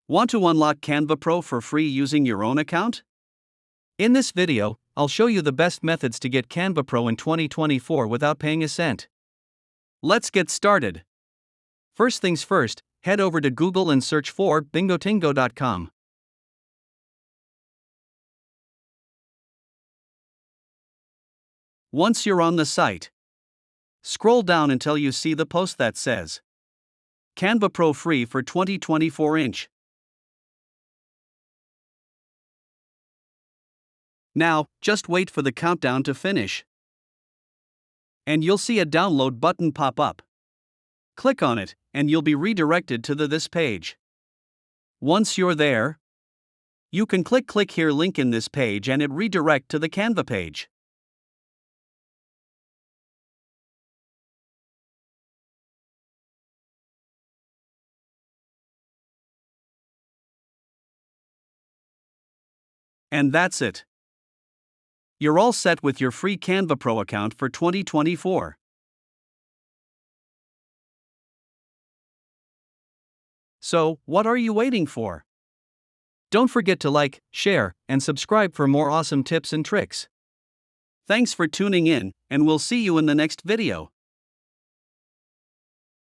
Want to unlock Canva Pro for free using your own account? In this video, I'll show you the best methods to get Canva Pro in 2024 without paying a cent. Let's get started. First things first, head over to Google and search for bingotingo.com. Once you're on the site, scroll down until you see the post that says Canva Pro free for 2024-inch. Now, just wait for the countdown to finish. And you'll see a download button pop up. Click on it, and you'll be redirected to this page. Once you're there, you can click here link in this page and it redirect to the Canva page. And that's it. You're all set with your free Canva Pro account for 2024. So, what are you waiting for? Don't forget to like, share, and subscribe for more awesome tips and tricks. Thanks for tuning in, and we'll see you in the next video.